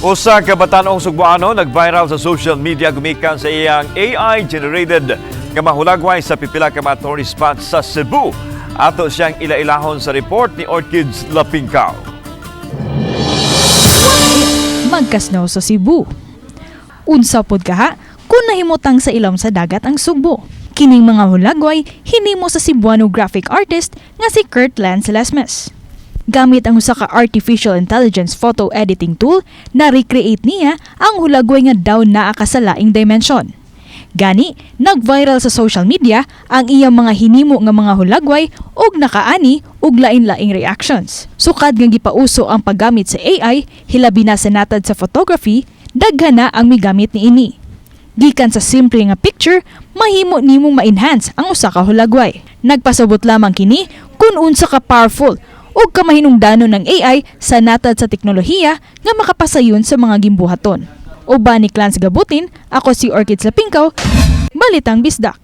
Usa ka batan-ong Sugboano nag-viral sa social media gumikan sa iyang AI-generated nga mahulagway sa pipila ka mga tourist spots sa Cebu. Ato siyang ila-ilahon sa report ni Orchids Lapincaw. Magkasnaw sa Cebu. Unsa pod kaha kung nahimutang sa ilom sa dagat ang Sugbo. Kining mga hulagway hinimo sa Cebuano graphic artist nga si Kurt Lance Lesmes. Gamit ang usa ka artificial intelligence photo editing tool, na-recreate niya ang hulagway nga daw naa ka sa laing dimension. Gani, nag-viral sa social media ang iyang mga hinimo nga mga hulagway ug nakaani ug lain-laing reactions. Sukad nga gipauso ang paggamit sa AI, hilabi na sa natad sa photography, daghan na ang migamit niini. Gikan sa simple nga picture, mahimo nimong ma-enhance ang usa ka hulagway. Nagpasabot lamang kini kung unsa ka powerful ug kamahinungdanon ng AI sa natad sa teknolohiya nga makapasayon sa mga gimbuhaton. Uban ni Clans Gabutin, ako si Orchids Lapincaw, Balitang Bisdak.